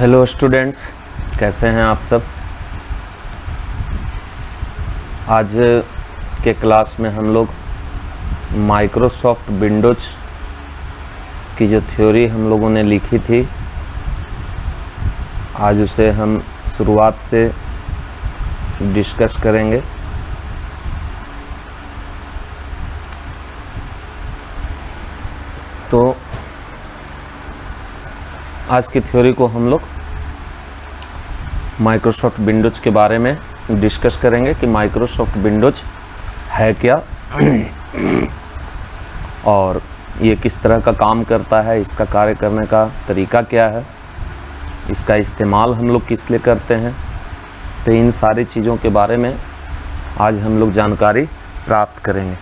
Hello students, कैसे हैं आप सब। आज के क्लास में हम लोग माइक्रोसॉफ्ट विंडोज की जो थ्योरी हम लोगों ने लिखी थी, आज उसे हम शुरुआत से डिस्कस करेंगे। तो आज की थ्योरी को हम लोग माइक्रोसॉफ्ट विंडोज के बारे में डिस्कस करेंगे कि माइक्रोसॉफ्ट विंडोज है क्या और ये किस तरह का काम करता है, इसका कार्य करने का तरीका क्या है, इसका इस्तेमाल हम लोग किस लिए करते हैं। तो इन सारी चीज़ों के बारे में आज हम लोग जानकारी प्राप्त करेंगे।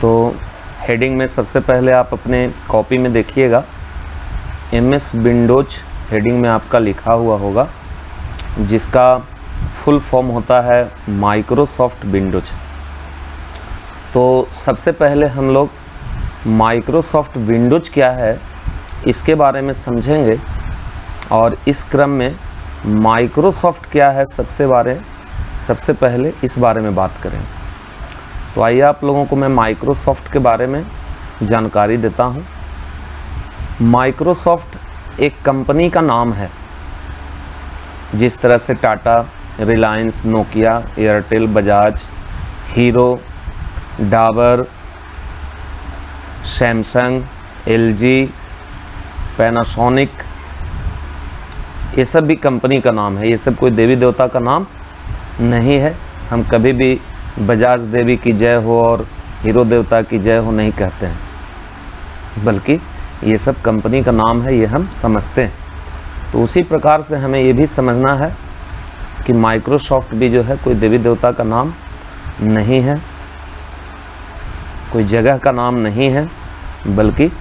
तो हेडिंग में सबसे पहले आप अपने कॉपी में देखिएगा, MS विंडोज हेडिंग में आपका लिखा हुआ होगा, जिसका फुल फॉर्म होता है माइक्रोसॉफ्ट विंडोज। तो सबसे पहले हम लोग माइक्रोसॉफ्ट विंडोज क्या है इसके बारे में समझेंगे और इस क्रम में माइक्रोसॉफ्ट क्या है सबसे पहले इस बारे में बात करेंगे। तो आइए आप लोगों को मैं माइक्रोसॉफ्ट के बारे में जानकारी देता हूं। माइक्रोसॉफ्ट एक कंपनी का नाम है। जिस तरह से Tata, Reliance, Nokia, Airtel, Bajaj, hero, Dabur, Samsung, LG, Panasonic, ये सब भी कंपनी का नाम है। ये सब कोई देवी देवता का नाम नहीं है। हम कभी भी बजाज देवी की जय हो और हीरो देवता की जय हो नहीं कहते हैं, बल्कि ये सब कंपनी का नाम है, ये हम समझते हैं। तो उसी प्रकार से हमें ये भी समझना है कि माइक्रोसॉफ्ट भी जो है कोई देवी देवता का नाम नहीं है, कोई जगह का नाम नहीं है, बल्कि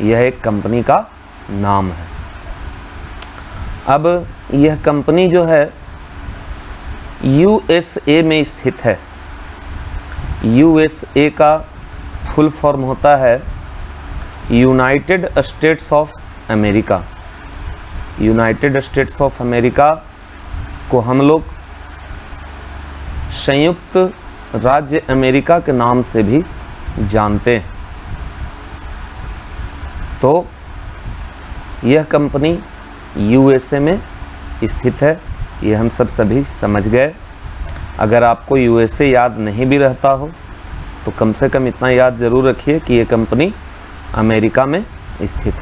यह एक कंपनी का नाम है। अब यह कंपनी जो है USA में स्थित है। USA का फुल फॉर्म होता है United states of America. United states of America को हम लोग संयुक्त राज्य अमेरिका के नाम से भी जानते हैं। तो यह कंपनी USA में स्थित है, ये हम सभी समझ गए। अगर आपको USA याद नहीं भी रहता हो तो कम से कम इतना याद ज़रूर रखिए कि ये कंपनी अमेरिका में स्थित है।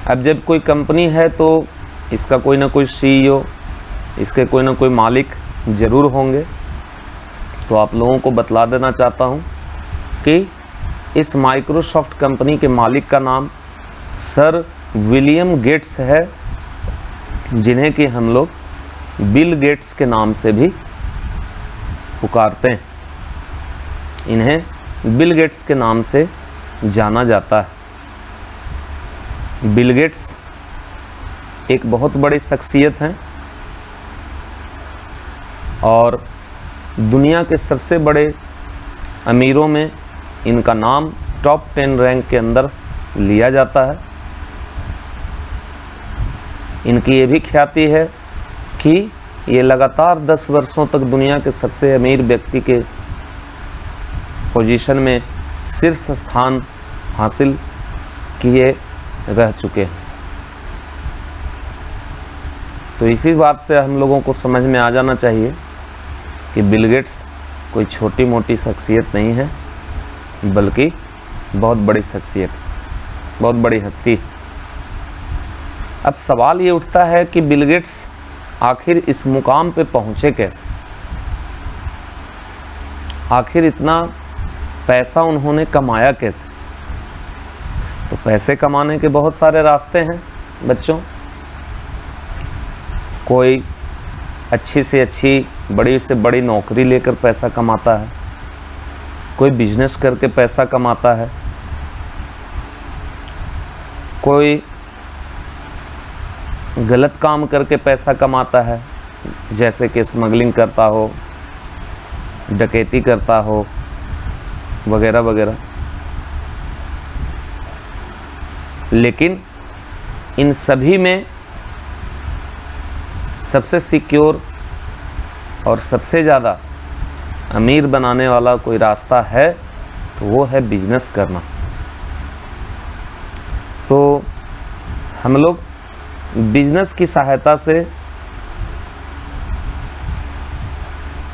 अब जब कोई कंपनी है तो इसका कोई ना कोई CEO, इसके कोई ना कोई मालिक ज़रूर होंगे। तो आप लोगों को बतला देना चाहता हूँ कि इस माइक्रोसॉफ्ट कंपनी के मालिक का नाम सर विलियम गेट्स है, जिन्हें कि हम लोग बिल गेट्स के नाम से भी पुकारते हैं। इन्हें बिल गेट्स के नाम से जाना जाता है। बिल गेट्स एक बहुत बड़ी शख्सियत हैं और दुनिया के सबसे बड़े अमीरों में इनका नाम टॉप 10 रैंक के अंदर लिया जाता है। इनकी ये भी ख्याति है कि ये लगातार 10 वर्षों तक दुनिया के सबसे अमीर व्यक्ति के पोजीशन में शीर्ष स्थान हासिल किए रह चुके हैं। तो इसी बात से हम लोगों को समझ में आ जाना चाहिए कि बिल गेट्स कोई छोटी मोटी शख्सियत नहीं है, बल्कि बहुत बड़ी शख्सियत, बहुत बड़ी हस्ती। अब सवाल ये उठता है कि बिल गेट्स आखिर इस मुकाम पे पहुँचे कैसे। आखिर इतना पैसा उन्होंने कमाया कैसे। तो पैसे कमाने के बहुत सारे रास्ते हैं बच्चों। कोई अच्छी से अच्छी, बड़ी से बड़ी नौकरी लेकर पैसा कमाता है, कोई बिजनेस करके पैसा कमाता है, कोई गलत काम करके पैसा कमाता है, जैसे कि स्मगलिंग करता हो, डकैती करता हो, वगैरह वगैरह। लेकिन इन सभी में सबसे सिक्योर और सबसे ज़्यादा अमीर बनाने वाला कोई रास्ता है तो वो है बिजनेस करना। तो हम लोग बिजनेस की सहायता से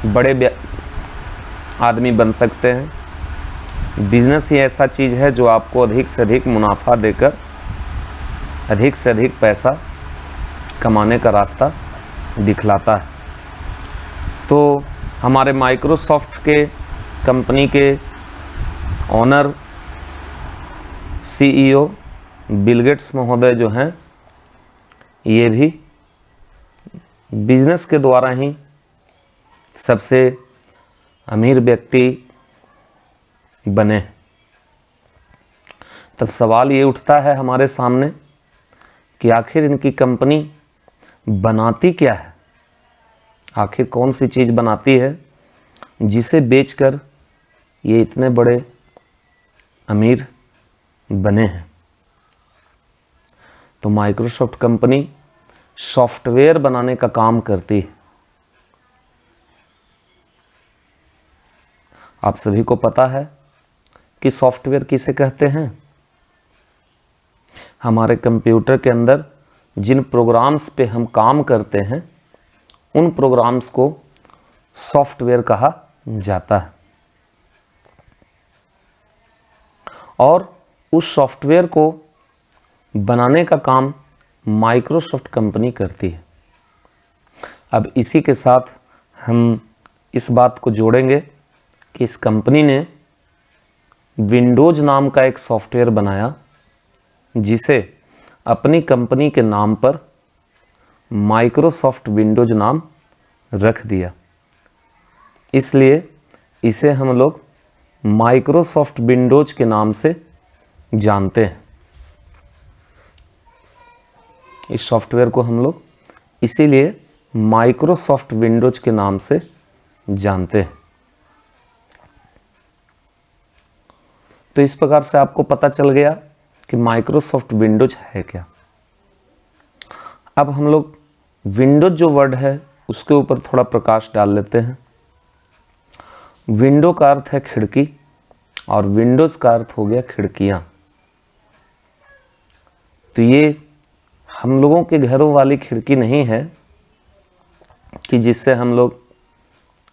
बड़े आदमी बन सकते हैं। बिजनेस ही ऐसा चीज़ है जो आपको अधिक से अधिक मुनाफा देकर अधिक से अधिक पैसा कमाने का रास्ता दिखलाता है। तो हमारे माइक्रोसॉफ्ट के कंपनी के ओनर CEO बिल गेट्स महोदय जो हैं, ये भी बिजनेस के द्वारा ही सबसे अमीर व्यक्ति बने। तब सवाल ये उठता है हमारे सामने कि आखिर इनकी कंपनी बनाती क्या है, आखिर कौन सी चीज़ बनाती है जिसे बेचकर ये इतने बड़े अमीर बने हैं। तो माइक्रोसॉफ्ट कंपनी सॉफ्टवेयर बनाने का काम करती है। आप सभी को पता है कि सॉफ्टवेयर किसे कहते हैं। हमारे कंप्यूटर के अंदर जिन प्रोग्राम्स पे हम काम करते हैं उन प्रोग्राम्स को सॉफ्टवेयर कहा जाता है, और उस सॉफ्टवेयर को बनाने का काम माइक्रोसॉफ्ट कंपनी करती है। अब इसी के साथ हम इस बात को जोड़ेंगे कि इस कंपनी ने विंडोज नाम का एक सॉफ्टवेयर बनाया जिसे अपनी कंपनी के नाम पर माइक्रोसॉफ्ट विंडोज नाम रख दिया। इसलिए इसे हम लोग माइक्रोसॉफ्ट विंडोज के नाम से जानते हैं। इस सॉफ्टवेयर को हम लोग इसीलिए माइक्रोसॉफ्ट विंडोज के नाम से जानते हैं। तो इस प्रकार से आपको पता चल गया कि माइक्रोसॉफ्ट विंडोज है क्या। अब हम लोग विंडोज जो वर्ड है उसके ऊपर थोड़ा प्रकाश डाल लेते हैं। विंडो का अर्थ है खिड़की और विंडोज का अर्थ हो गया खिड़कियां। तो ये हम लोगों के घरों वाली खिड़की नहीं है कि जिससे हम लोग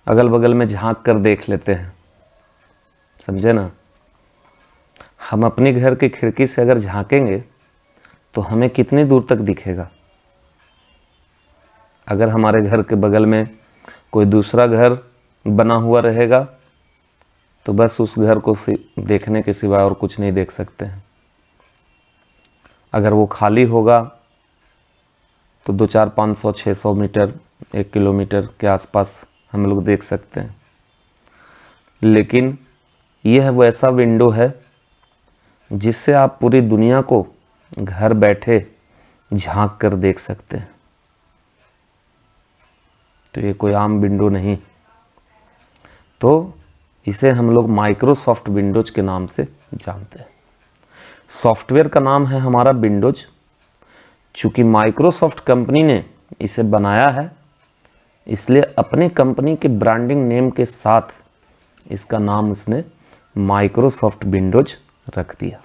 अगल बगल में झांक कर देख लेते हैं, समझे ना। हम अपने घर की खिड़की से अगर झांकेंगे तो हमें कितनी दूर तक दिखेगा। अगर हमारे घर के बगल में कोई दूसरा घर बना हुआ रहेगा तो बस उस घर को देखने के सिवा और कुछ नहीं देख सकते हैं। अगर वो खाली होगा तो 200, 500, 600 मीटर, 1 किलोमीटर के आसपास हम लोग देख सकते हैं। लेकिन यह वो ऐसा विंडो है जिससे आप पूरी दुनिया को घर बैठे झांक कर देख सकते हैं। तो ये कोई आम विंडो नहीं, तो इसे हम लोग माइक्रोसॉफ्ट विंडोज के नाम से जानते हैं। सॉफ्टवेयर का नाम है हमारा विंडोज। चूँकि माइक्रोसॉफ्ट कंपनी ने इसे बनाया है इसलिए अपने कंपनी के ब्रांडिंग नेम के साथ इसका नाम उसने माइक्रोसॉफ्ट विंडोज रख दिया।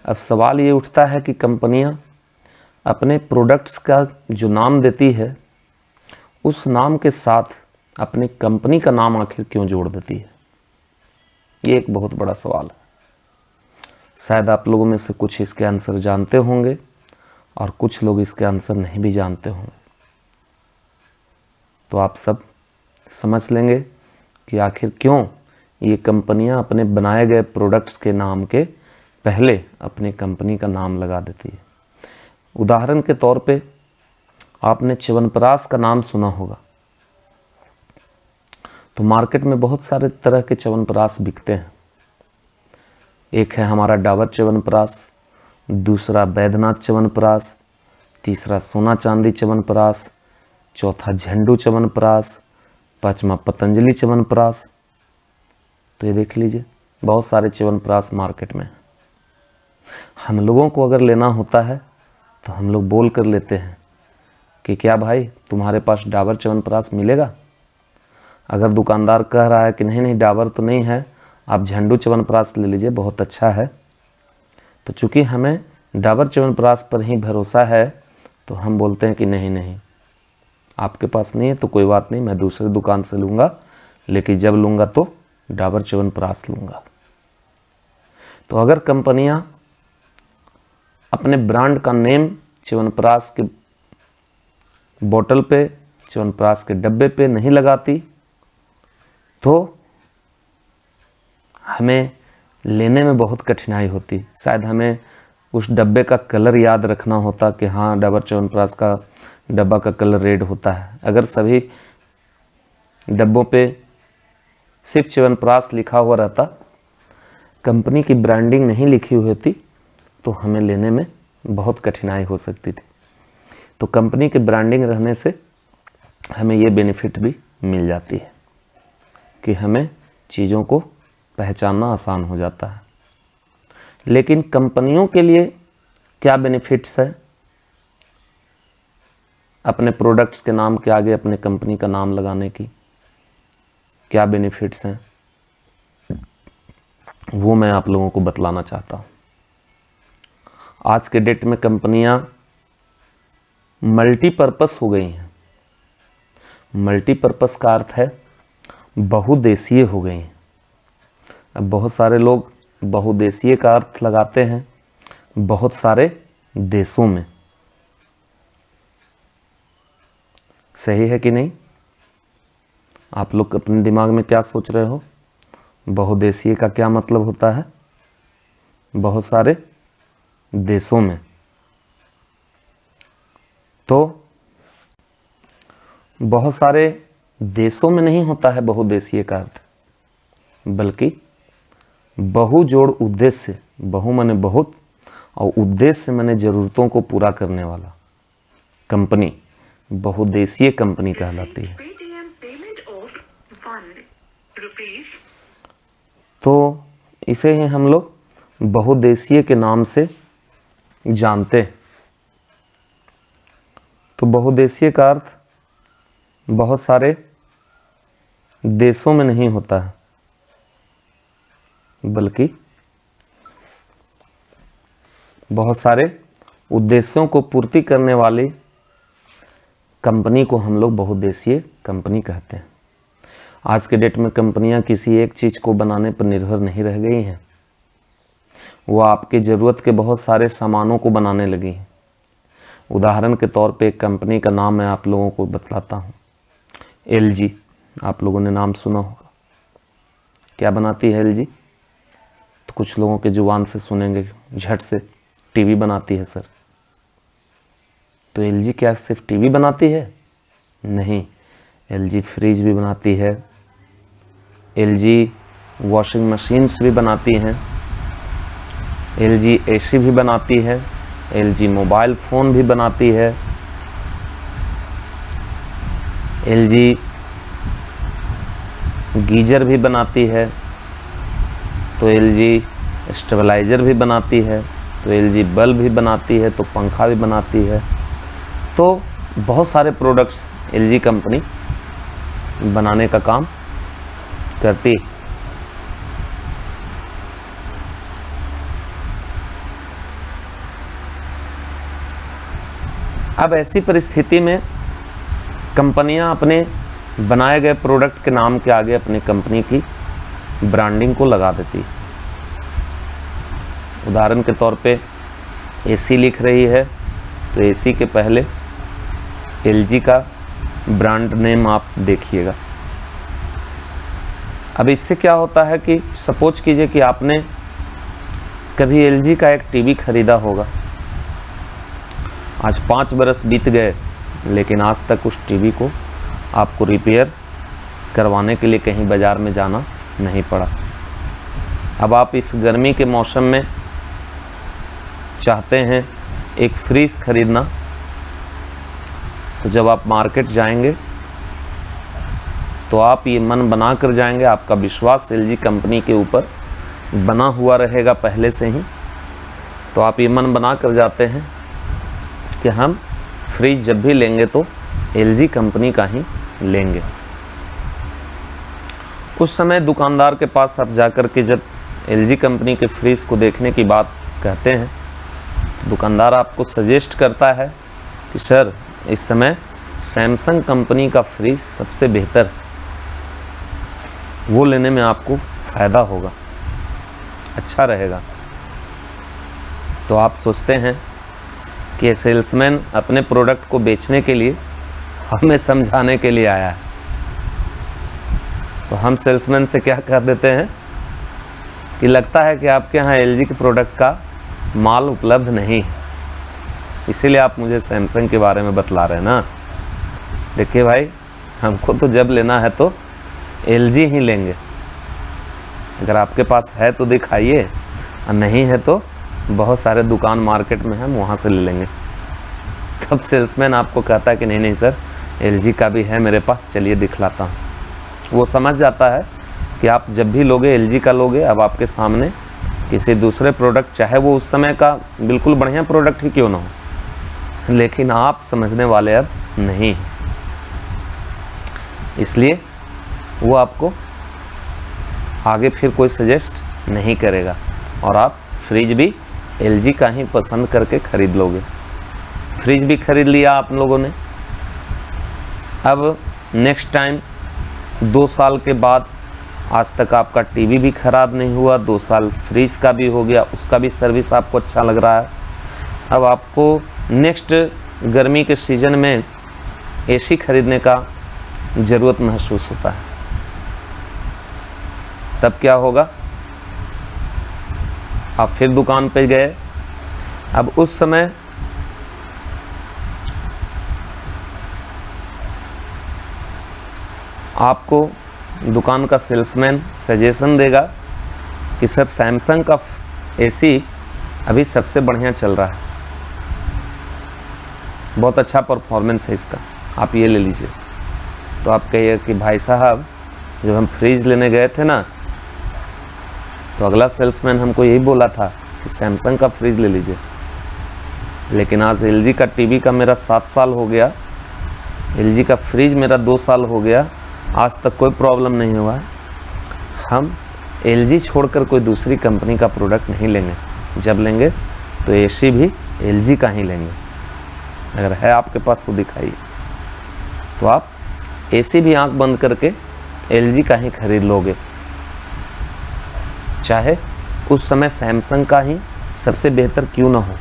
अब सवाल ये उठता है कि कंपनियां अपने प्रोडक्ट्स का जो नाम देती है उस नाम के साथ अपनी कंपनी का नाम आखिर क्यों जोड़ देती है, ये एक बहुत बड़ा सवाल है। शायद आप लोगों में से कुछ इसके आंसर जानते होंगे और कुछ लोग इसके आंसर नहीं भी जानते होंगे। तो आप सब समझ लेंगे कि आखिर क्यों ये कंपनियां अपने बनाए गए प्रोडक्ट्स के नाम के पहले अपनी कंपनी का नाम लगा देती है। उदाहरण के तौर पे आपने च्यवनप्राश का नाम सुना होगा। तो मार्केट में बहुत सारे तरह के च्यवनप्राश बिकते हैं। एक है हमारा डाबर च्यवनप्राश, दूसरा बैद्यनाथ च्यवनप्राश, तीसरा सोना चांदी च्यवनप्राश, चौथा झंडू च्यवनप्राश, पांचवा पतंजलि च्यवनप्राश। तो ये देख लीजिए बहुत सारे च्यवनप्राश मार्केट में। हम लोगों को अगर लेना होता है तो हम लोग बोल कर लेते हैं कि क्या भाई तुम्हारे पास डाबर च्यवनप्राश मिलेगा। अगर दुकानदार कह रहा है कि नहीं नहीं डाबर तो नहीं है, आप झंडू च्यवनप्राश ले लीजिए, बहुत अच्छा है, तो चूँकि हमें डाबर च्यवनप्राश पर ही भरोसा है तो हम बोलते हैं कि नहीं नहीं आपके पास नहीं है तो कोई बात नहीं, मैं दूसरी दुकान से लूँगा, लेकिन जब लूँगा तो डाबर च्यवनप्राश लूँगा। तो अगर कंपनियाँ अपने ब्रांड का नेम च्यवनप्राश के बोतल पे, च्यवनप्राश के डब्बे पे नहीं लगाती तो हमें लेने में बहुत कठिनाई होती। शायद हमें उस डब्बे का कलर याद रखना होता कि हाँ डाबर च्यवनप्राश का डब्बा का कलर रेड होता है। अगर सभी डब्बों पे सिर्फ च्यवनप्राश लिखा हुआ रहता, कंपनी की ब्रांडिंग नहीं लिखी हुई होती, तो हमें लेने में बहुत कठिनाई हो सकती थी। तो कंपनी की ब्रांडिंग रहने से हमें ये बेनिफिट भी मिल जाती है कि हमें चीज़ों को पहचानना आसान हो जाता है। लेकिन कंपनियों के लिए क्या बेनिफिट्स है अपने प्रोडक्ट्स के नाम के आगे अपने कंपनी का नाम लगाने की, क्या बेनिफिट्स हैं, वो मैं आप लोगों को बतलाना चाहता हूँ। आज के डेट में कंपनियां मल्टीपर्पस हो गई हैं। मल्टीपर्पस का अर्थ है बहुदेशीय हो गई हैं। अब बहुत सारे लोग बहुदेशीय का अर्थ लगाते हैं बहुत सारे देशों में। सही है कि नहीं? आप लोग अपने दिमाग में क्या सोच रहे हो? बहुदेशीय का क्या मतलब होता है? बहुत सारे देशों में। तो बहुत सारे देशों में नहीं होता है बहुदेशीय का अर्थ, बल्कि बहु जोड़ उद्देश्य, बहु माने बहुत और उद्देश्य माने जरूरतों को पूरा करने वाला कंपनी बहुदेशीय कंपनी कहलाती है। तो इसे ही हम लोग बहुदेशीय के नाम से जानते हैं। तो बहुदेशीय का अर्थ बहुत सारे देशों में नहीं होता है, बल्कि बहुत सारे उद्देश्यों को पूर्ति करने वाली कंपनी को हम लोग बहुदेशीय कंपनी कहते हैं। आज के डेट में कंपनियां किसी एक चीज़ को बनाने पर निर्भर नहीं रह गई हैं, वो आपकी ज़रूरत के बहुत सारे सामानों को बनाने लगी हैं। उदाहरण के तौर पे एक कंपनी का नाम मैं आप लोगों को बतलाता हूँ, LG। आप लोगों ने नाम सुना होगा। क्या बनाती है LG? तो कुछ लोगों के जुबान से सुनेंगे झट से, टीवी बनाती है सर। तो LG क्या सिर्फ टीवी बनाती है? नहीं, LG फ्रिज भी बनाती है, LG वॉशिंग मशीन्स भी बनाती हैं, LG AC भी बनाती है, LG मोबाइल फ़ोन भी बनाती है, LG गीजर भी बनाती है, तो LG स्टेबलाइज़र भी बनाती है, तो LG बल्ब भी बनाती है, तो पंखा भी बनाती है। तो बहुत सारे प्रोडक्ट्स LG कंपनी बनाने का काम करती है। अब ऐसी परिस्थिति में कंपनियां अपने बनाए गए प्रोडक्ट के नाम के आगे अपनी कंपनी की ब्रांडिंग को लगा देती। उदाहरण के तौर पे AC लिख रही है तो AC के पहले LG का ब्रांड नेम आप देखिएगा। अब इससे क्या होता है कि सपोज कीजिए कि आपने कभी LG का एक टीवी खरीदा होगा, आज 5 बरस बीत गए, लेकिन आज तक उस टीवी को आपको रिपेयर करवाने के लिए कहीं बाज़ार में जाना नहीं पड़ा। अब आप इस गर्मी के मौसम में चाहते हैं एक फ्रीज खरीदना, तो जब आप मार्केट जाएंगे तो आप ये मन बना कर जाएंगे, आपका विश्वास LG कंपनी के ऊपर बना हुआ रहेगा पहले से ही तो आप ये मन बना कर जाते हैं कि हम फ्रिज जब भी लेंगे तो LG कंपनी का ही लेंगे। उस समय दुकानदार के पास आप जाकर के जब LG कंपनी के फ्रिज को देखने की बात कहते हैं तो दुकानदार आपको सजेस्ट करता है कि सर इस समय सैमसंग कंपनी का फ्रिज सबसे बेहतर है, वो लेने में आपको फ़ायदा होगा, अच्छा रहेगा। तो आप सोचते हैं कि सेल्समैन अपने प्रोडक्ट को बेचने के लिए हमें समझाने के लिए आया है। तो हम सेल्समैन से क्या कर देते हैं कि लगता है कि आपके यहाँ LG के प्रोडक्ट का माल उपलब्ध नहीं है, इसीलिए आप मुझे सैमसंग के बारे में बतला रहे हैं ना। देखिए भाई, हमको तो जब लेना है तो LG ही लेंगे। अगर आपके पास है तो दिखाइए, और नहीं है तो बहुत सारे दुकान मार्केट में हम वहाँ से ले लेंगे। तब सेल्समैन आपको कहता है कि नहीं नहीं सर, LG का भी है मेरे पास, चलिए दिखलाता हूँ। वो समझ जाता है कि आप जब भी लोगे LG का लोगे, अब आपके सामने किसी दूसरे प्रोडक्ट, चाहे वो उस समय का बिल्कुल बढ़िया प्रोडक्ट ही क्यों ना हो, लेकिन आप समझने वाले अब नहीं, इसलिए वो आपको आगे फिर कोई सजेस्ट नहीं करेगा और आप फ्रिज भी LG का ही पसंद करके ख़रीद लोगे। फ्रिज भी ख़रीद लिया आप लोगों ने। अब नेक्स्ट टाइम 2 साल के बाद, आज तक आपका टीवी भी ख़राब नहीं हुआ, 2 साल फ्रिज का भी हो गया, उसका भी सर्विस आपको अच्छा लग रहा है। अब आपको नेक्स्ट गर्मी के सीज़न में AC खरीदने का ज़रूरत महसूस होता है। तब क्या होगा, आप फिर दुकान पे गए। अब उस समय आपको दुकान का सेल्समैन सजेशन देगा कि सर सैमसंग का AC अभी सबसे बढ़िया चल रहा है, बहुत अच्छा परफॉर्मेंस है इसका, आप ये ले लीजिए। तो आप कहिए कि भाई साहब, जब हम फ्रिज लेने गए थे ना, तो अगला सेल्समैन हमको यही बोला था कि सैमसंग का फ्रिज ले लीजिए, लेकिन आज LG का टीवी का मेरा 7 साल हो गया, LG का फ्रिज मेरा 2 साल हो गया, आज तक कोई प्रॉब्लम नहीं हुआ है। हम LG छोड़कर कोई दूसरी कंपनी का प्रोडक्ट नहीं लेंगे, जब लेंगे तो AC भी LG का ही लेंगे। अगर है आपके पास तो दिखाइए। तो आप AC भी आंख बंद करके LG का ही खरीद लोगे, चाहे उस समय सैमसंग का ही सबसे बेहतर क्यों ना हो,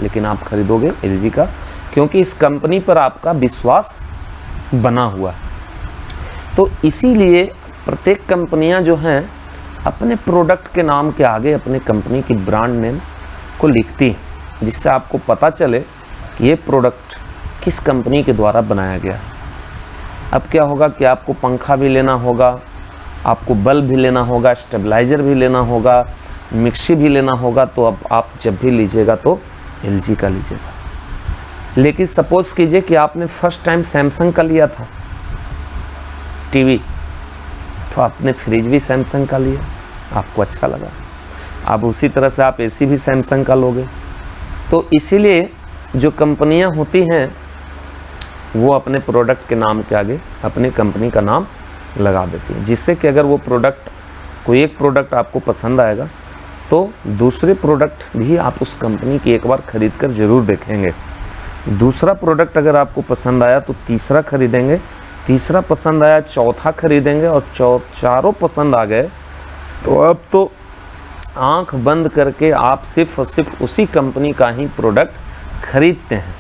लेकिन आप खरीदोगे LG का, क्योंकि इस कंपनी पर आपका विश्वास बना हुआ है। तो इसीलिए प्रत्येक कंपनियां जो हैं अपने प्रोडक्ट के नाम के आगे अपने कंपनी की ब्रांड नेम को लिखती हैं, जिससे आपको पता चले कि ये प्रोडक्ट किस कंपनी के द्वारा बनाया गया है। अब क्या होगा कि आपको पंखा भी लेना होगा, आपको बल्ब भी लेना होगा, स्टेबलाइज़र भी लेना होगा, मिक्सी भी लेना होगा, तो अब आप जब भी लीजिएगा तो LG का लीजिएगा। लेकिन सपोज़ कीजिए कि आपने फर्स्ट टाइम सैमसंग का लिया था टीवी, तो आपने फ्रिज भी सैमसंग का लिया, आपको अच्छा लगा। अब उसी तरह से आप AC भी सैमसंग का लोगे। तो इसीलिए जो कंपनियां होती हैं वो अपने प्रोडक्ट के नाम के आगे अपनी कंपनी का नाम लगा देती हैं, जिससे कि अगर वो प्रोडक्ट, कोई एक प्रोडक्ट आपको पसंद आएगा तो दूसरे प्रोडक्ट भी आप उस कंपनी की एक बार ख़रीद कर ज़रूर देखेंगे। दूसरा प्रोडक्ट अगर आपको पसंद आया तो तीसरा खरीदेंगे, तीसरा पसंद आया चौथा खरीदेंगे, और चारों पसंद आ गए तो अब तो आंख बंद करके आप सिर्फ और सिर्फ उसी कंपनी का ही प्रोडक्ट खरीदते हैं।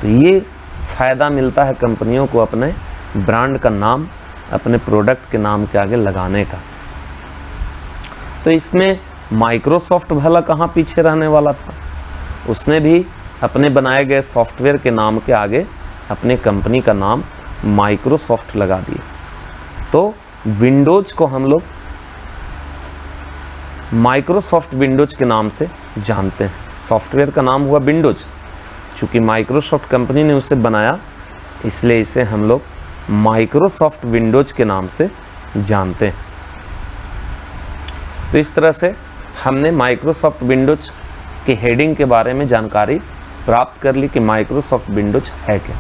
तो ये फ़ायदा मिलता है कंपनियों को अपने ब्रांड का नाम अपने प्रोडक्ट के नाम के आगे लगाने का। तो इसमें माइक्रोसॉफ्ट भला कहाँ पीछे रहने वाला था, उसने भी अपने बनाए गए सॉफ्टवेयर के नाम के आगे अपने कंपनी का नाम माइक्रोसॉफ्ट लगा दिए। तो विंडोज़ को हम लोग माइक्रोसॉफ्ट विंडोज़ के नाम से जानते हैं। सॉफ्टवेयर का नाम हुआ विंडोज़, चूँकि माइक्रोसॉफ्ट कंपनी ने उसे बनाया इसलिए इसे हम लोग माइक्रोसॉफ्ट विंडोज़ के नाम से जानते हैं। तो इस तरह से हमने माइक्रोसॉफ्ट विंडोज़ कि हेडिंग के बारे में जानकारी प्राप्त कर ली कि माइक्रोसॉफ्ट विंडोज है क्या।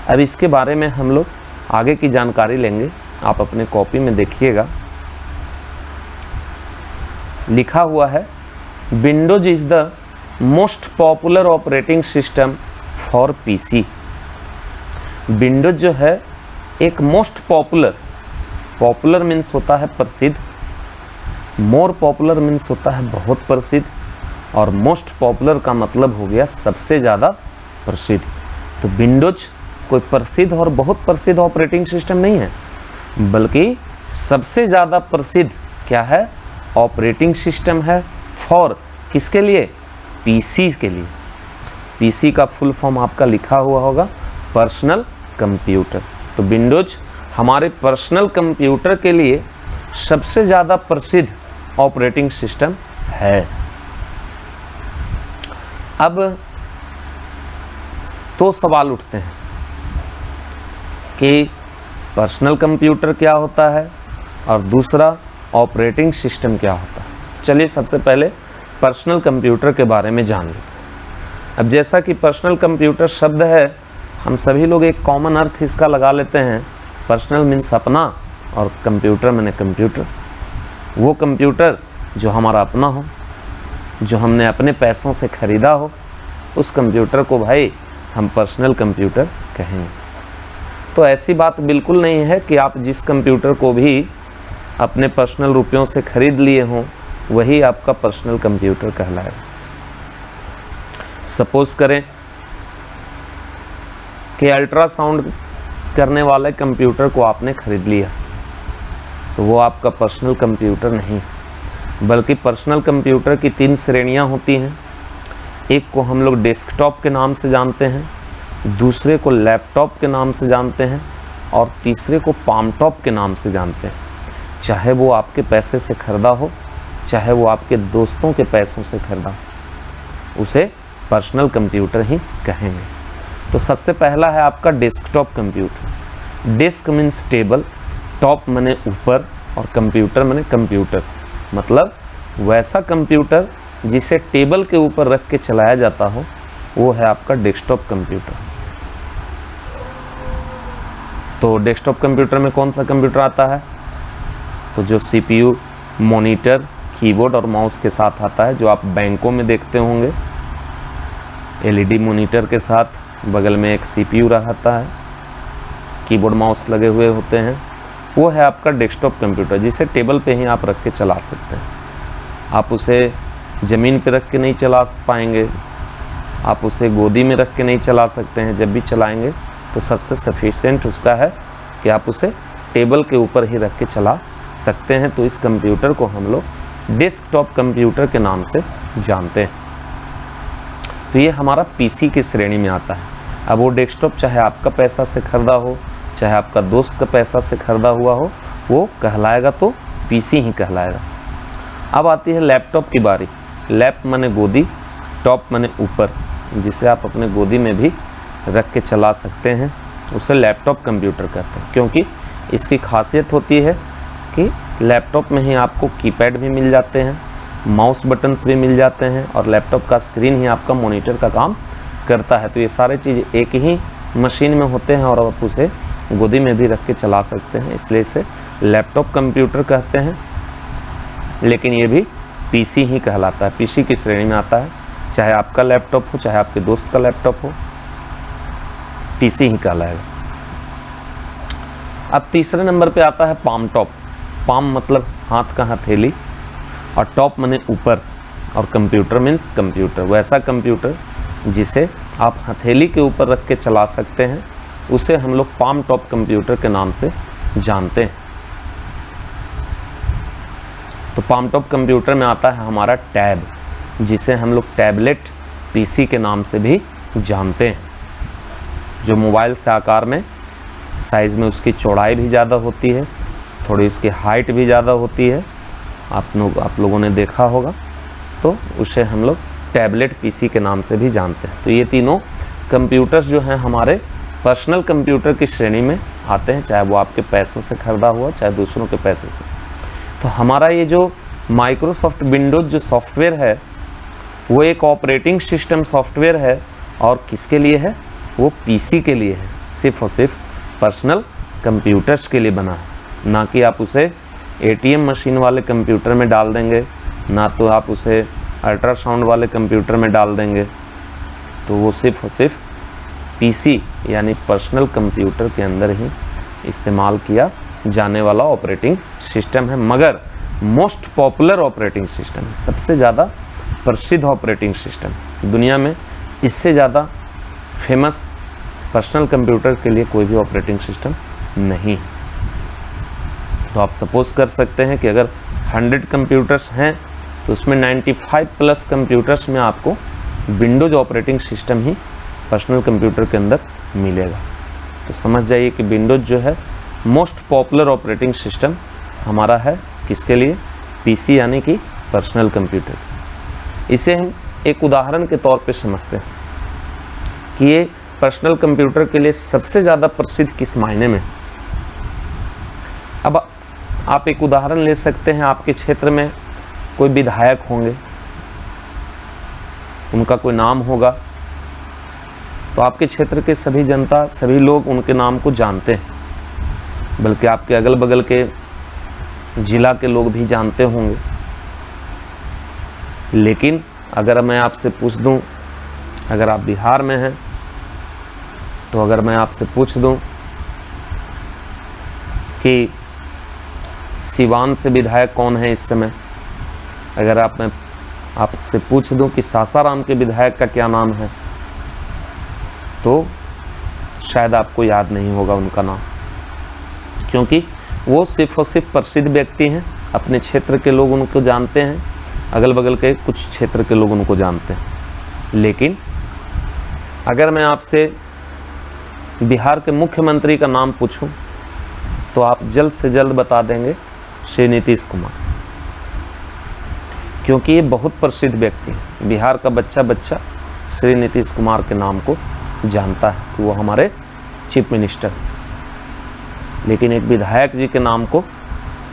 अब इसके बारे में हम लोग आगे की जानकारी लेंगे। आप अपने कॉपी में देखिएगा, लिखा हुआ है Windows is the most popular operating system for PC. Windows जो है एक मोस्ट पॉपुलर मीन्स होता है प्रसिद्ध, मोर पॉपुलर मीन्स होता है बहुत प्रसिद्ध, और मोस्ट पॉपुलर का मतलब हो गया सबसे ज़्यादा प्रसिद्ध। तो विंडोज कोई प्रसिद्ध और बहुत प्रसिद्ध ऑपरेटिंग सिस्टम नहीं है, बल्कि सबसे ज़्यादा प्रसिद्ध क्या है, ऑपरेटिंग सिस्टम है। फॉर किसके लिए, पीसी के लिए। पीसी का फुल फॉर्म आपका लिखा हुआ होगा पर्सनल कंप्यूटर। तो विंडोज हमारे पर्सनल कंप्यूटर के लिए सबसे ज़्यादा प्रसिद्ध ऑपरेटिंग सिस्टम है। अब तो सवाल उठते हैं कि पर्सनल कंप्यूटर क्या होता है और दूसरा ऑपरेटिंग सिस्टम क्या होता है। चलिए सबसे पहले पर्सनल कंप्यूटर के बारे में जान लें। अब जैसा कि पर्सनल कंप्यूटर शब्द है, हम सभी लोग एक कॉमन अर्थ इसका लगा लेते हैं। पर्सनल मीन्स अपना और कंप्यूटर माने कंप्यूटर। वो कंप्यूटर जो हमारा अपना हो, जो हमने अपने पैसों से ख़रीदा हो, उस कंप्यूटर को भाई हम पर्सनल कंप्यूटर कहेंगे। तो ऐसी बात बिल्कुल नहीं है कि आप जिस कंप्यूटर को भी अपने पर्सनल रुपयों से ख़रीद लिए हों वही आपका पर्सनल कंप्यूटर कहलाएगा। सपोज़ करें कि अल्ट्रासाउंड करने वाले कंप्यूटर को आपने ख़रीद लिया, तो वो आपका पर्सनल कंप्यूटर नहीं, बल्कि पर्सनल कंप्यूटर की 3 श्रेणियां होती हैं। एक को हम लोग डेस्कटॉप के नाम से जानते हैं, दूसरे को लैपटॉप के नाम से जानते हैं और तीसरे को पामटॉप के नाम से जानते हैं। चाहे वो आपके पैसे से ख़रीदा हो, चाहे वो आपके दोस्तों के पैसों से ख़रीदा हो, उसे पर्सनल कंप्यूटर ही कहेंगे। तो सबसे पहला है आपका desktop computer. Desk means table, top माने ऊपर और कंप्यूटर माने कंप्यूटर, मतलब वैसा कंप्यूटर जिसे टेबल के ऊपर रख के चलाया जाता हो, वो है आपका डेस्कटॉप कंप्यूटर। तो डेस्कटॉप कंप्यूटर में कौन सा कंप्यूटर आता है, तो जो सीपीयू, मॉनिटर, कीबोर्ड और माउस के साथ आता है, जो आप बैंकों में देखते होंगे। एलईडी मॉनिटर के साथ बगल में एक सीपीयू रहता है, कीबोर्ड माउस लगे हुए होते हैं, वो है आपका डेस्कटॉप कंप्यूटर, जिसे टेबल पे ही आप रख के चला सकते हैं। आप उसे ज़मीन पे रख के नहीं चला पाएंगे, आप उसे गोदी में रख के नहीं चला सकते हैं। जब भी चलाएंगे तो सबसे सफिशिएंट उसका है कि आप उसे टेबल के ऊपर ही रख के चला सकते हैं। तो इस कंप्यूटर को हम लोग डेस्कटॉप कंप्यूटर के नाम से जानते हैं। तो ये हमारा पीसी की श्रेणी में आता है। अब वो डेस्कटॉप चाहे आपका पैसा से ख़रीदा हो, चाहे आपका दोस्त का पैसा से ख़रीदा हुआ हो, वो कहलाएगा तो पीसी ही कहलाएगा। अब आती है लैपटॉप की बारी। लैप माने गोदी, टॉप माने ऊपर, जिसे आप अपने गोदी में भी रख के चला सकते हैं, उसे लैपटॉप कंप्यूटर कहते हैं। क्योंकि इसकी खासियत होती है कि लैपटॉप में ही आपको कीपैड भी मिल जाते हैं, माउस बटन्स भी मिल जाते हैं और लैपटॉप का स्क्रीन ही आपका मॉनिटर का काम करता है। तो ये सारे चीज़ एक ही मशीन में होते हैं और आप उसे गोदी में भी रख के चला सकते हैं, इसलिए इसे लैपटॉप कंप्यूटर कहते हैं। लेकिन ये भी पीसी ही कहलाता है, पीसी की श्रेणी में आता है। चाहे आपका लैपटॉप हो, चाहे आपके दोस्त का लैपटॉप हो, पीसी ही कहलाएगा। अब तीसरे नंबर पे आता है पाम टॉप। पाम मतलब हाथ का हथेली और टॉप माने ऊपर और कंप्यूटर मीन्स कंप्यूटर। वैसा कंप्यूटर जिसे आप हथेली के ऊपर रख के चला सकते हैं, उसे हम लोग पाम टॉप कंप्यूटर के नाम से जानते हैं। तो पाम टॉप कंप्यूटर में आता है हमारा टैब, जिसे हम लोग टैबलेट पीसी के नाम से भी जानते हैं, जो मोबाइल से आकार में, साइज़ में उसकी चौड़ाई भी ज़्यादा होती है, थोड़ी उसकी हाइट भी ज़्यादा होती है। आप लोगों ने देखा होगा, तो उसे हम लोग टैबलेट पीसी के नाम से भी जानते हैं। तो ये तीनों कंप्यूटर्स जो हैं हमारे पर्सनल कंप्यूटर की श्रेणी में आते हैं, चाहे वो आपके पैसों से ख़रीदा हुआ, चाहे दूसरों के पैसे से। तो हमारा ये जो माइक्रोसॉफ्ट विंडोज़ जो सॉफ्टवेयर है, वो एक ऑपरेटिंग सिस्टम सॉफ्टवेयर है और किसके लिए है? वो पीसी के लिए है, सिर्फ और सिर्फ पर्सनल कंप्यूटर्स के लिए बना है। ना कि आप उसे एटीएम मशीन वाले कंप्यूटर में डाल देंगे, ना तो आप उसे अल्ट्रासाउंड वाले कंप्यूटर में डाल देंगे। तो वो सिर्फ और सिर्फ पीसी यानी पर्सनल कंप्यूटर के अंदर ही इस्तेमाल किया जाने वाला ऑपरेटिंग सिस्टम है, मगर मोस्ट पॉपुलर ऑपरेटिंग सिस्टम है, सबसे ज़्यादा प्रसिद्ध ऑपरेटिंग सिस्टम दुनिया में। इससे ज़्यादा फेमस पर्सनल कंप्यूटर के लिए कोई भी ऑपरेटिंग सिस्टम नहीं। तो आप सपोज कर सकते हैं कि अगर 100 कंप्यूटर्स हैं तो उसमें 95 प्लस कंप्यूटर्स में आपको विंडोज़ ऑपरेटिंग सिस्टम ही पर्सनल कंप्यूटर के अंदर मिलेगा। तो समझ जाइए कि विंडोज़ जो है मोस्ट पॉपुलर ऑपरेटिंग सिस्टम हमारा है, किसके लिए? पीसी यानी कि पर्सनल कंप्यूटर। इसे हम एक उदाहरण के तौर पे समझते हैं कि ये पर्सनल कंप्यूटर के लिए सबसे ज़्यादा प्रसिद्ध किस मायने में। अब आप एक उदाहरण ले सकते हैं, आपके क्षेत्र में कोई विधायक होंगे, उनका कोई नाम होगा, तो आपके क्षेत्र के सभी जनता, सभी लोग उनके नाम को जानते हैं, बल्कि आपके अगल बगल के जिला के लोग भी जानते होंगे। लेकिन अगर मैं आपसे पूछ दूं, अगर आप बिहार में हैं तो अगर मैं आपसे पूछ दूं कि सिवान से विधायक कौन है इस समय, अगर मैं आपसे पूछ दूं कि सासाराम के विधायक का क्या नाम है, तो शायद आपको याद नहीं होगा उनका नाम, क्योंकि वो सिर्फ और सिर्फ प्रसिद्ध व्यक्ति हैं, अपने क्षेत्र के लोग उनको जानते हैं, अगल बगल के कुछ क्षेत्र के लोग उनको जानते हैं। लेकिन अगर मैं आपसे बिहार के मुख्यमंत्री का नाम पूछूं तो आप जल्द से जल्द बता देंगे श्री नीतीश कुमार, क्योंकि ये बहुत प्रसिद्ध व्यक्ति हैं। बिहार का बच्चा बच्चा श्री नीतीश कुमार के नाम को जानता है कि वो हमारे चीफ मिनिस्टर। लेकिन एक विधायक जी के नाम को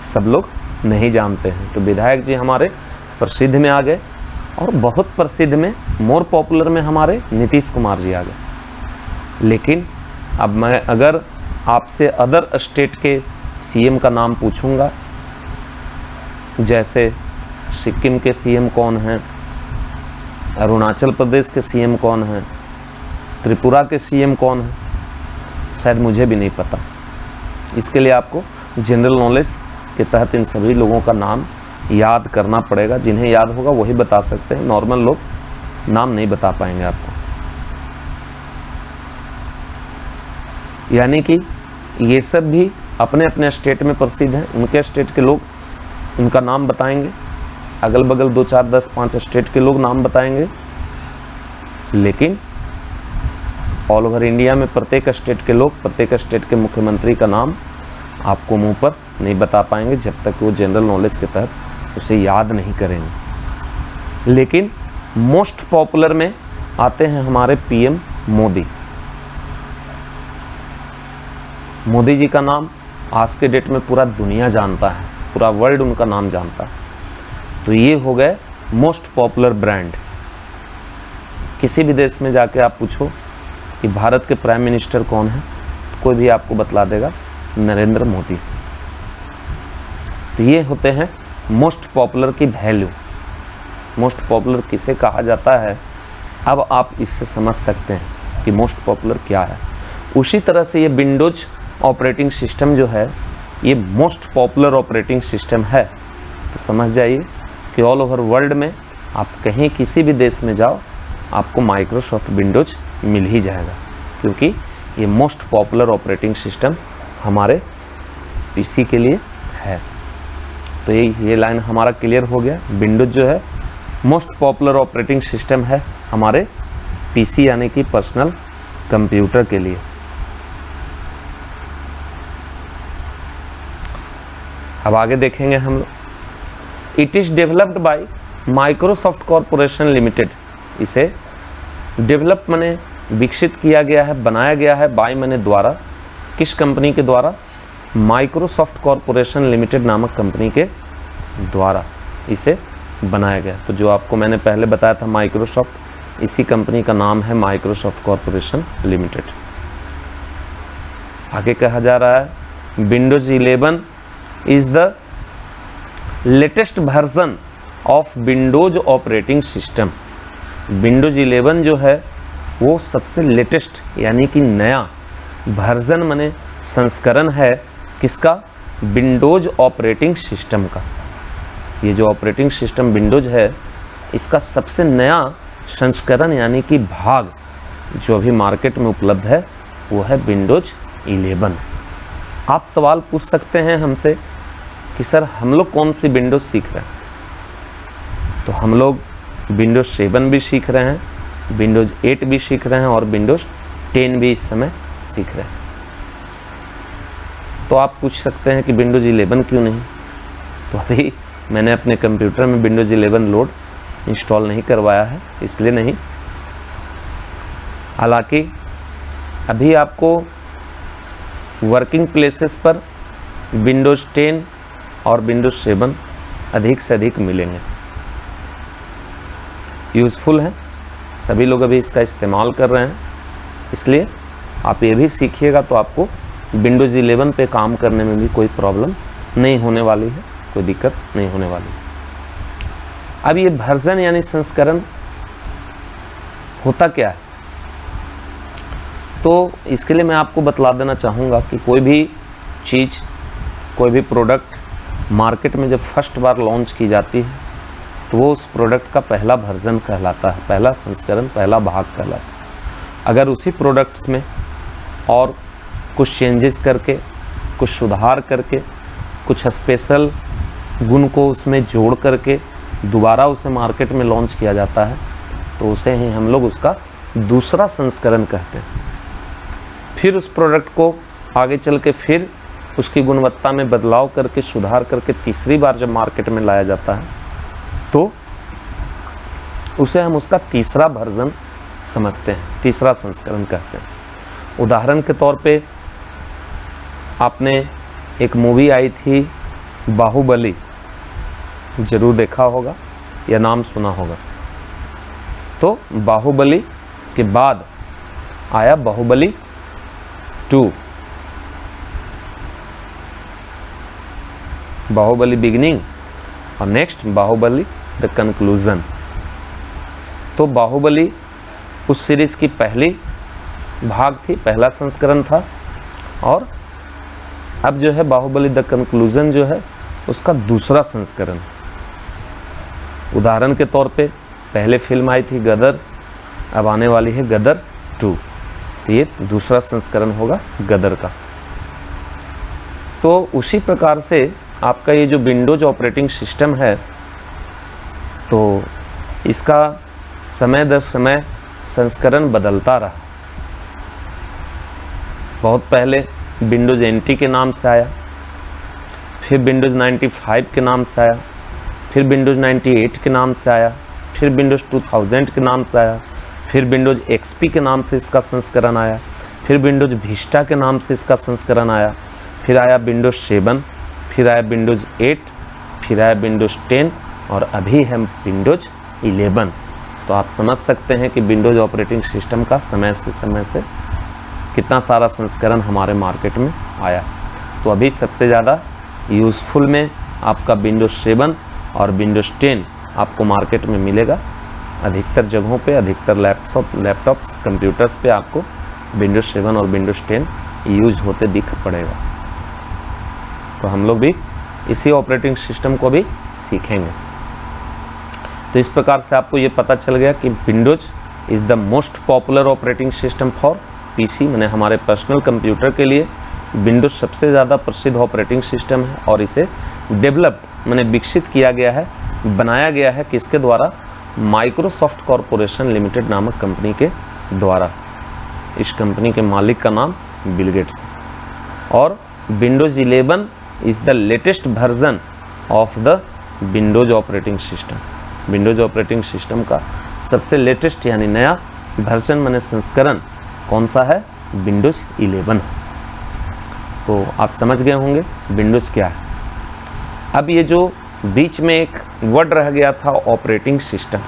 सब लोग नहीं जानते हैं। तो विधायक जी हमारे प्रसिद्ध में आ गए और बहुत प्रसिद्ध में, मोर पॉपुलर में हमारे नीतीश कुमार जी आ गए। लेकिन अब मैं अगर आपसे अदर स्टेट के सीएम का नाम पूछूंगा, जैसे सिक्किम के सीएम कौन हैं, अरुणाचल प्रदेश के सीएम कौन हैं, त्रिपुरा के सीएम कौन हैं, शायद मुझे भी नहीं पता। इसके लिए आपको जनरल नॉलेज के तहत इन सभी लोगों का नाम याद करना पड़ेगा। जिन्हें याद होगा वही बता सकते हैं, नॉर्मल लोग नाम नहीं बता पाएंगे आपको। यानी कि ये सब भी अपने अपने स्टेट में प्रसिद्ध हैं, उनके स्टेट के लोग उनका नाम बताएंगे, अगल बगल 2, 4, 10, 5 स्टेट के लोग नाम बताएंगे। लेकिन ऑल ओवर इंडिया में प्रत्येक स्टेट के लोग, प्रत्येक स्टेट के मुख्यमंत्री का नाम आपको मुंह पर नहीं बता पाएंगे जब तक वो जनरल नॉलेज के तहत उसे याद नहीं करेंगे। लेकिन मोस्ट पॉपुलर में आते हैं हमारे पीएम मोदी। मोदी जी का नाम आज के डेट में पूरा दुनिया जानता है, पूरा वर्ल्ड उनका नाम जानता है। तो ये हो गए मोस्ट पॉपुलर ब्रांड। किसी भी देश में जाके आप पूछो कि भारत के प्राइम मिनिस्टर कौन है, तो कोई भी आपको बतला देगा नरेंद्र मोदी। तो ये होते हैं मोस्ट पॉपुलर की वैल्यू। मोस्ट पॉपुलर किसे कहा जाता है, अब आप इससे समझ सकते हैं कि मोस्ट पॉपुलर क्या है। उसी तरह से ये विंडोज ऑपरेटिंग सिस्टम जो है, ये मोस्ट पॉपुलर ऑपरेटिंग सिस्टम है। तो समझ जाइए कि ऑल ओवर वर्ल्ड में आप कहीं किसी भी देश में जाओ, आपको माइक्रोसॉफ्ट विंडोज मिल ही जाएगा, क्योंकि ये मोस्ट पॉपुलर ऑपरेटिंग सिस्टम हमारे पीसी के लिए है। तो ये लाइन हमारा क्लियर हो गया। विंडोज जो है मोस्ट पॉपुलर ऑपरेटिंग सिस्टम है हमारे पीसी यानी कि पर्सनल कंप्यूटर के लिए। अब आगे देखेंगे हम लोग। It is developed by Microsoft corporation limited. इसे डेवलप माने विकसित किया गया है, बनाया गया है, बाय माने द्वारा। किस कंपनी के द्वारा? माइक्रोसॉफ्ट कॉरपोरेशन लिमिटेड नामक कंपनी के द्वारा इसे बनाया गया। तो जो आपको मैंने पहले बताया था माइक्रोसॉफ्ट, इसी कंपनी का नाम है माइक्रोसॉफ्ट कॉरपोरेशन लिमिटेड। आगे कहा जा रहा है Windows 11 is the latest version of Windows operating system. Windows 11 जो है वो सबसे लेटेस्ट यानी कि नया वर्जन माने संस्करण है किसका? विंडोज ऑपरेटिंग सिस्टम का। ये जो ऑपरेटिंग सिस्टम विंडोज है इसका सबसे नया संस्करण यानी कि भाग जो अभी मार्केट में उपलब्ध है वो है विंडोज 11। आप सवाल पूछ सकते हैं हमसे कि सर हम लोग कौन सी विंडोज सीख रहे हैं? तो हम लोग विंडोज 7 भी सीख रहे हैं, विंडोज 8 भी सीख रहे हैं और विंडोज 10 भी इस समय सीख रहे हैं। तो आप पूछ सकते हैं कि विंडोज 11 क्यों नहीं? तो अभी मैंने अपने कंप्यूटर में विंडोज 11 लोड इंस्टॉल नहीं करवाया है, इसलिए नहीं। हालांकि अभी आपको वर्किंग प्लेसेस पर विंडोज 10 और विंडोज 7 अधिक से अधिक मिलेंगे। यूज़फुल है, सभी लोग अभी इसका इस्तेमाल कर रहे हैं, इसलिए आप ये भी सीखिएगा तो आपको विंडोज 11 पे काम करने में भी कोई प्रॉब्लम नहीं होने वाली है, कोई दिक्कत नहीं होने वाली है। अब ये वर्जन यानी संस्करण होता क्या है? तो इसके लिए मैं आपको बतला देना चाहूँगा कि कोई भी चीज़, कोई भी प्रोडक्ट मार्केट में जब फर्स्ट बार लॉन्च की जाती है तो वो उस प्रोडक्ट का पहला वर्जन कहलाता है, पहला संस्करण, पहला भाग कहलाता है। अगर उसी प्रोडक्ट्स में और कुछ चेंजेस करके, कुछ सुधार करके, कुछ स्पेशल गुण को उसमें जोड़ करके दोबारा उसे मार्केट में लॉन्च किया जाता है तो उसे ही हम लोग उसका दूसरा संस्करण कहते हैं। फिर उस प्रोडक्ट को आगे चल के फिर उसकी गुणवत्ता में बदलाव करके, सुधार करके तीसरी बार जब मार्केट में लाया जाता है तो उसे हम उसका तीसरा वर्जन समझते हैं, तीसरा संस्करण कहते हैं। उदाहरण के तौर पे आपने एक मूवी आई थी बाहुबली, ज़रूर देखा होगा या नाम सुना होगा। तो बाहुबली के बाद आया बाहुबली 2, बाहुबली बिगिनिंग और नेक्स्ट बाहुबली द कंक्लूजन। तो बाहुबली उस सीरीज़ की पहली भाग थी, पहला संस्करण था, और अब जो है बाहुबली द कंक्लूजन जो है उसका दूसरा संस्करण। उदाहरण के तौर पे पहले फिल्म आई थी गदर, अब आने वाली है गदर 2, तो ये दूसरा संस्करण होगा गदर का। तो उसी प्रकार से आपका ये जो विंडोज ऑपरेटिंग सिस्टम है तो इसका समय दर समय संस्करण बदलता रहा। बहुत पहले विंडोज NT के नाम से आया, फिर विंडोज 95 के नाम से आया, फिर विंडोज 98 के नाम से आया, फिर विंडोज 2000 के नाम से आया, फिर विंडोज XP के नाम से इसका संस्करण आया, फिर विंडोज विस्टा के नाम से इसका संस्करण आया, फिर आया विंडोज 7, फिर आया विंडोज 8, फिर आया विंडोज 10 और अभी है विंडोज 11। तो आप समझ सकते हैं कि विंडोज ऑपरेटिंग सिस्टम का समय से कितना सारा संस्करण हमारे मार्केट में आया। तो अभी सबसे ज़्यादा यूज़फुल में आपका विंडोज 7 और विंडोज 10 आपको मार्केट में मिलेगा। अधिकतर जगहों पे, अधिकतर लैपटॉप्स, कंप्यूटर्स पे आपको विंडोज 7 और विंडोज 10 यूज होते दिख पड़ेगा। तो हम लोग भी इसी ऑपरेटिंग सिस्टम को भी सीखेंगे। तो इस प्रकार से आपको ये पता चल गया कि Windows is the most popular operating system for PC, मैंने हमारे पर्सनल कंप्यूटर के लिए विंडोज सबसे ज़्यादा प्रसिद्ध ऑपरेटिंग सिस्टम है और इसे डेवलप्ड मैंने विकसित किया गया है, बनाया गया है किसके द्वारा? माइक्रोसॉफ्ट कॉरपोरेशन लिमिटेड नामक कंपनी के द्वारा। इस कंपनी के मालिक का नाम बिल गेट्स है। और Windows 11 is the latest version of the Windows operating system. Windows operating system का सबसे लेटेस्ट यानी नया वर्जन माने संस्करण कौन सा है? विंडोज 11। तो आप समझ गए होंगे विंडोज क्या है। अब ये जो बीच में एक वर्ड रह गया था ऑपरेटिंग सिस्टम।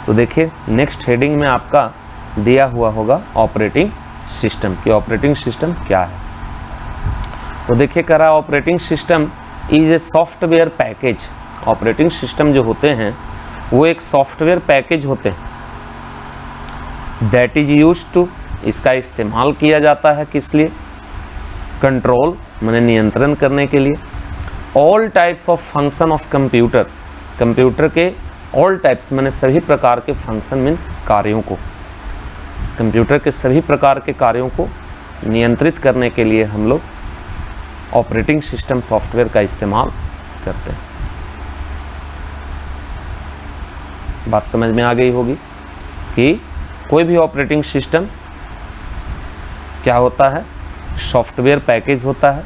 तो देखिए नेक्स्ट हेडिंग में आपका दिया हुआ होगा ऑपरेटिंग सिस्टम कि ऑपरेटिंग सिस्टम क्या है। तो देखिए कह रहा है operating system is a software package. Operating system जो होते हैं वो एक सॉफ्टवेयर पैकेज होते हैं दैट इज यूज्ड टू, इसका इस्तेमाल किया जाता है किस लिए, कंट्रोल माने नियंत्रण करने के लिए, all types of function of computer, computer के ऑल टाइप्स माने सभी प्रकार के फंक्शन मीन्स कार्यों को, कंप्यूटर के सभी प्रकार के कार्यों को नियंत्रित करने के लिए हम लोग ऑपरेटिंग सिस्टम सॉफ्टवेयर का इस्तेमाल करते हैं। बात समझ में आ गई होगी कि कोई भी ऑपरेटिंग सिस्टम क्या होता है, सॉफ्टवेयर पैकेज होता है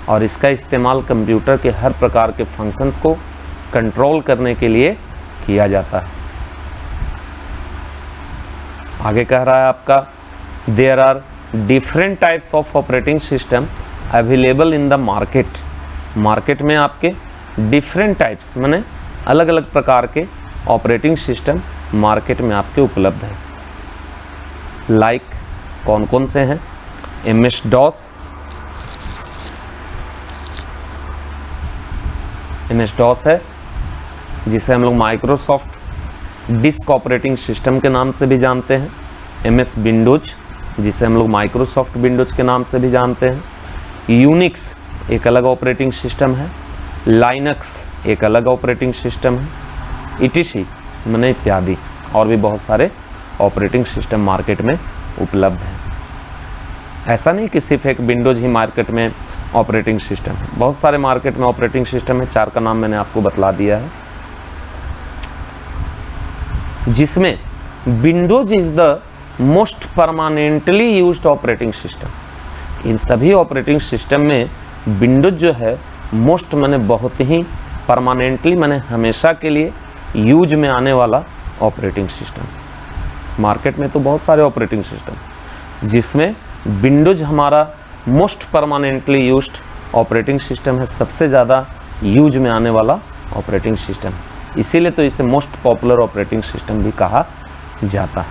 और इसका इस्तेमाल कंप्यूटर के हर प्रकार के फंक्शंस को कंट्रोल करने के लिए किया जाता है। आगे कह रहा है आपका there are different types of operating system available in the market. Market में आपके डिफरेंट टाइप्स माने अलग अलग प्रकार के ऑपरेटिंग सिस्टम मार्केट में आपके उपलब्ध है। लाइक कौन कौन से हैं, MS DOS है जिसे हम लोग माइक्रोसॉफ्ट डिस्क ऑपरेटिंग सिस्टम के नाम से भी जानते हैं, MS विंडोज जिसे हम लोग माइक्रोसॉफ्ट विंडोज के नाम से भी जानते हैं, यूनिक्स एक अलग ऑपरेटिंग सिस्टम है, लाइनक्स एक अलग ऑपरेटिंग सिस्टम है, ETC माने इत्यादि और भी बहुत सारे ऑपरेटिंग सिस्टम मार्केट में उपलब्ध हैं। ऐसा नहीं कि सिर्फ एक विंडोज ही मार्केट में ऑपरेटिंग सिस्टम है, बहुत सारे मार्केट में ऑपरेटिंग सिस्टम है। 4 का नाम मैंने आपको बतला दिया है, जिसमें Windows is the most permanently used operating system. इन सभी ऑपरेटिंग सिस्टम में विंडोज जो है मोस्ट माने बहुत ही परमानेंटली माने हमेशा के लिए यूज में आने वाला ऑपरेटिंग सिस्टम। मार्केट में तो बहुत सारे ऑपरेटिंग सिस्टम, जिसमें विंडोज हमारा most permanently used operating system है, सबसे ज़्यादा यूज में आने वाला ऑपरेटिंग सिस्टम, इसीलिए तो इसे मोस्ट पॉपुलर ऑपरेटिंग सिस्टम भी कहा जाता है।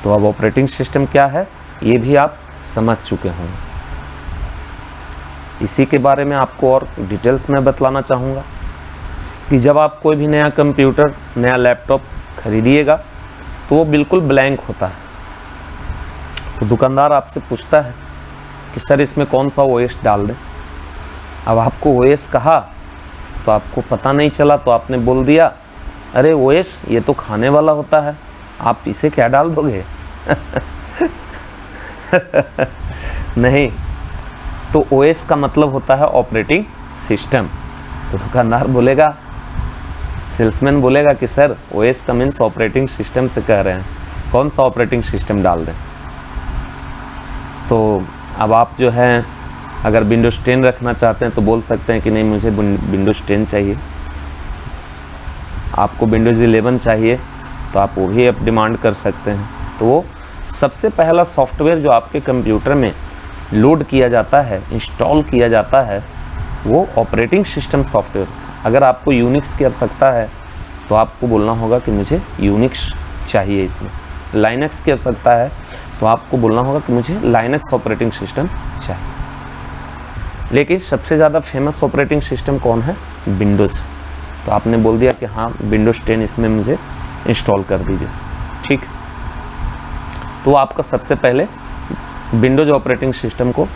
तो अब ऑपरेटिंग सिस्टम क्या है ये भी आप समझ चुके होंगे। इसी के बारे में आपको और डिटेल्स में बतलाना चाहूँगा कि जब आप कोई भी नया कंप्यूटर, नया लैपटॉप खरीदिएगा तो वो बिल्कुल ब्लैंक होता है। तो दुकानदार आपसे पूछता है कि सर इसमें कौन सा OS डाल दें। अब आपको OS कहा तो आपको पता नहीं चला, तो आपने बोल दिया अरे OS ये तो खाने वाला होता है, आप इसे क्या डाल दोगे नहीं, तो OS का मतलब होता है ऑपरेटिंग सिस्टम। तो दुकानदार बोलेगा, सेल्समैन बोलेगा कि सर OS का मीन्स ऑपरेटिंग सिस्टम से कह रहे हैं, कौन सा ऑपरेटिंग सिस्टम डाल दें। तो अब आप जो है अगर विंडोज 10 रखना चाहते हैं तो बोल सकते हैं कि नहीं मुझे विंडोज 10 चाहिए। आपको विंडोज 11 चाहिए तो आप वो भी आप डिमांड कर सकते हैं। तो वो सबसे पहला सॉफ्टवेयर जो आपके कंप्यूटर में लोड किया जाता है, इंस्टॉल किया जाता है, वो ऑपरेटिंग सिस्टम सॉफ्टवेयर। अगर आपको यूनिक्स की आवश्यकता है तो आपको बोलना होगा कि मुझे यूनिक्स चाहिए, इसमें लाइनक्स की आवश्यकता है तो आपको बोलना होगा कि मुझे लाइनक्स ऑपरेटिंग सिस्टम चाहिए। लेकिन सबसे ज़्यादा फेमस ऑपरेटिंग सिस्टम कौन है, विंडोज़। तो आपने बोल दिया कि हाँ विंडोज़ 10 इसमें मुझे इंस्टॉल कर दीजिए, ठीक। तो आपका सबसे पहले विंडोज़ ऑपरेटिंग सिस्टम को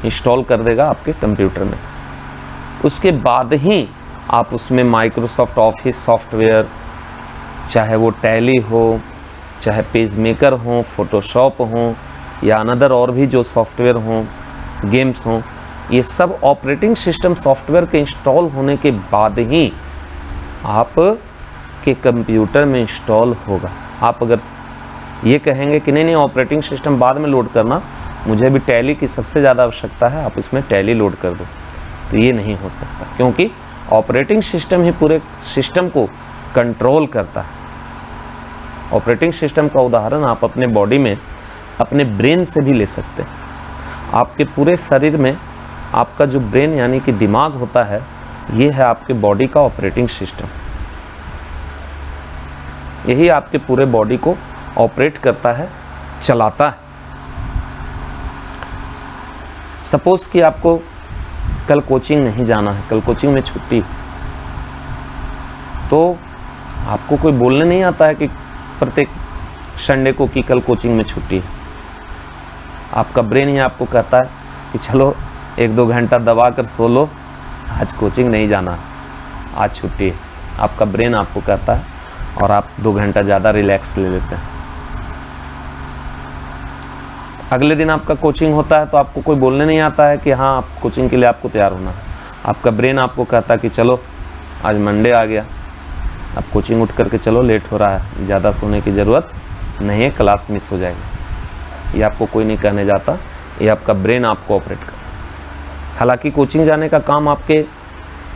इंस्टॉल कर देगा आपके कंप्यूटर में। उसके बाद ही आप उसमें माइक्रोसॉफ्ट ऑफिस सॉफ्टवेयर, चाहे वो टैली हो, चाहे पेज मेकर हो, फोटोशॉप हो या अनदर और भी जो सॉफ्टवेयर हों, गेम्स हों, ये सब ऑपरेटिंग सिस्टम सॉफ्टवेयर के इंस्टॉल होने के बाद ही आप के कंप्यूटर में इंस्टॉल होगा। आप अगर ये कहेंगे कि नहीं ऑपरेटिंग सिस्टम बाद में लोड करना, मुझे भी टैली की सबसे ज़्यादा आवश्यकता है, आप उसमें टैली लोड कर दो, तो ये नहीं हो सकता, क्योंकि ऑपरेटिंग सिस्टम ही पूरे सिस्टम को कंट्रोल करता है। ऑपरेटिंग सिस्टम का उदाहरण आप अपने बॉडी में अपने ब्रेन से भी ले सकते हैं। आपके पूरे शरीर में आपका जो ब्रेन यानी कि दिमाग होता है, ये है आपके बॉडी का ऑपरेटिंग सिस्टम। यही आपके पूरे बॉडी को ऑपरेट करता है, चलाता है। सपोज कि आपको कल कोचिंग नहीं जाना है, कल कोचिंग में छुट्टी, तो आपको कोई बोलने नहीं आता है कि प्रत्येक संडे को कि कल कोचिंग में छुट्टी है। आपका ब्रेन ही आपको कहता है कि चलो 1-2 घंटा दबा कर सो लो, आज कोचिंग नहीं जाना, आज छुट्टी है। आपका ब्रेन आपको कहता है और आप 2 घंटा ज़्यादा रिलैक्स ले लेते हैं। अगले दिन आपका कोचिंग होता है तो आपको कोई बोलने नहीं आता है कि हाँ, आप कोचिंग के लिए आपको तैयार होना है। आपका ब्रेन आपको कहता है कि चलो आज मंडे आ गया, अब कोचिंग उठ करके चलो, लेट हो रहा है, ज़्यादा सोने की ज़रूरत नहीं है, क्लास मिस हो जाएगी। ये आपको कोई नहीं कहने जाता, ये आपका ब्रेन आपको ऑपरेट करता है। हालांकि कोचिंग जाने का काम आपके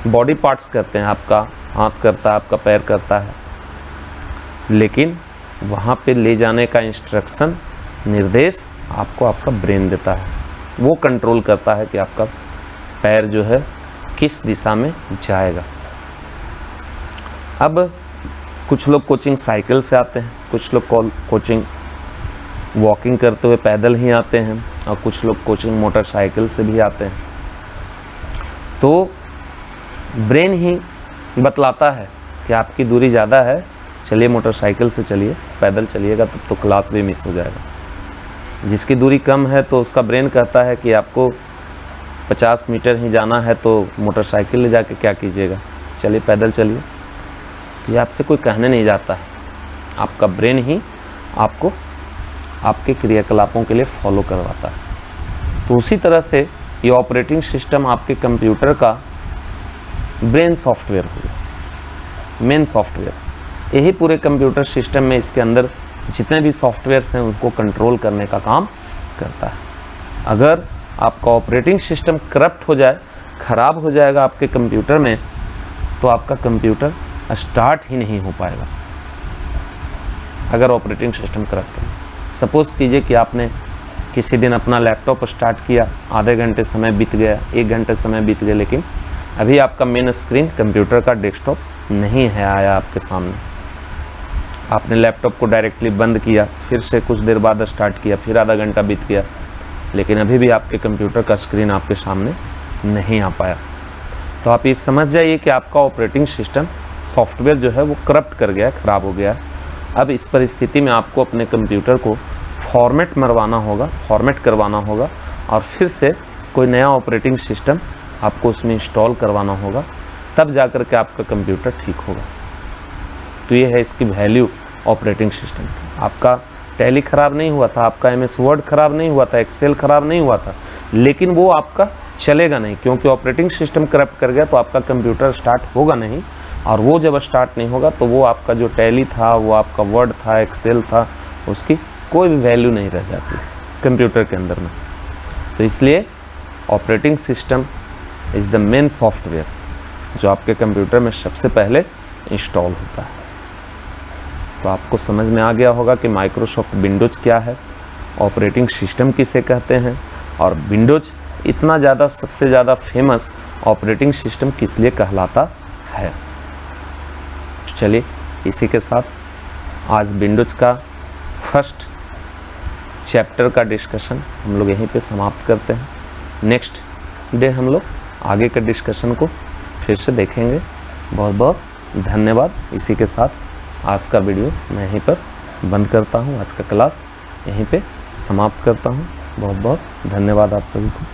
बॉडी पार्ट्स करते हैं, आपका हाथ करता है, आपका पैर करता है, लेकिन वहाँ पे ले जाने का इंस्ट्रक्शन, निर्देश आपको आपका ब्रेन देता है। वो कंट्रोल करता है कि आपका पैर जो है किस दिशा में जाएगा। अब कुछ लोग कोचिंग साइकिल से आते हैं, कुछ लोग कोचिंग वॉकिंग करते हुए पैदल ही आते हैं, और कुछ लोग कोचिंग मोटरसाइकिल से भी आते हैं। तो ब्रेन ही बतलाता है कि आपकी दूरी ज़्यादा है, चलिए मोटरसाइकिल से चलिए, पैदल चलिएगा तब तो क्लास भी मिस हो जाएगा। जिसकी दूरी कम है तो उसका ब्रेन कहता है कि आपको 50 मीटर ही जाना है, तो मोटरसाइकिल ले जाके क्या कीजिएगा, चलिए पैदल चलिए। तो ये आपसे कोई कहने नहीं जाता है, आपका ब्रेन ही आपको आपके क्रियाकलापों के लिए फॉलो करवाता है। तो उसी तरह से ये ऑपरेटिंग सिस्टम आपके कंप्यूटर का ब्रेन सॉफ्टवेयर हो गया, मेन सॉफ्टवेयर। यही पूरे कंप्यूटर सिस्टम में इसके अंदर जितने भी सॉफ्टवेयर्स हैं उनको कंट्रोल करने का काम करता है। अगर आपका ऑपरेटिंग सिस्टम करप्ट हो जाए, ख़राब हो जाएगा आपके कंप्यूटर में, तो आपका कंप्यूटर स्टार्ट ही नहीं हो पाएगा। अगर ऑपरेटिंग सिस्टम करप्ट हो, सपोज़ कीजिए कि आपने किसी दिन अपना लैपटॉप स्टार्ट किया, आधे घंटे समय बीत गया, 1 घंटे समय बीत गया, लेकिन अभी आपका मेन स्क्रीन कंप्यूटर का डेस्कटॉप नहीं है आया आपके सामने। आपने लैपटॉप को डायरेक्टली बंद किया, फिर से कुछ देर बाद स्टार्ट किया, फिर आधा घंटा बीत गया, लेकिन अभी भी आपके कंप्यूटर का स्क्रीन आपके सामने नहीं आ पाया। तो आप ये समझ जाइए कि आपका ऑपरेटिंग सिस्टम सॉफ्टवेयर जो है वो करप्ट कर गया है, ख़राब हो गया है। अब इस परिस्थिति में आपको अपने कंप्यूटर को फॉर्मेट मरवाना होगा, फॉर्मेट करवाना होगा, और फिर से कोई नया ऑपरेटिंग सिस्टम आपको उसमें इंस्टॉल करवाना होगा, तब जा कर के आपका कंप्यूटर ठीक होगा। तो ये है इसकी वैल्यू ऑपरेटिंग सिस्टम की। आपका टैली ख़राब नहीं हुआ था, आपका MS वर्ड ख़राब नहीं हुआ था, एक्सेल ख़राब नहीं हुआ था, लेकिन वो आपका चलेगा नहीं, क्योंकि ऑपरेटिंग सिस्टम करप्ट कर गया तो आपका कंप्यूटर स्टार्ट होगा नहीं। और वो जब स्टार्ट नहीं होगा तो वो आपका जो टैली था, वो आपका वर्ड था, एक्सेल था, उसकी कोई भी वैल्यू नहीं रह जाती कंप्यूटर के अंदर में। तो इसलिए operating system is the main software जो आपके कंप्यूटर में सबसे पहले इंस्टॉल होता है। तो आपको समझ में आ गया होगा कि माइक्रोसॉफ्ट विंडोज़ क्या है, ऑपरेटिंग सिस्टम किसे कहते हैं, और विंडोज़ इतना ज़्यादा, सबसे ज़्यादा फेमस ऑपरेटिंग सिस्टम किस लिए कहलाता है। चलिए इसी के साथ आज विंडोज़ का फर्स्ट चैप्टर का डिस्कशन हम लोग यहीं पे समाप्त करते हैं। नेक्स्ट डे हम लोग आगे के डिस्कशन को फिर से देखेंगे। बहुत बहुत धन्यवाद। इसी के साथ आज का वीडियो मैं यहीं पर बंद करता हूँ, आज का क्लास यहीं पे समाप्त करता हूँ। बहुत बहुत धन्यवाद आप सभी को।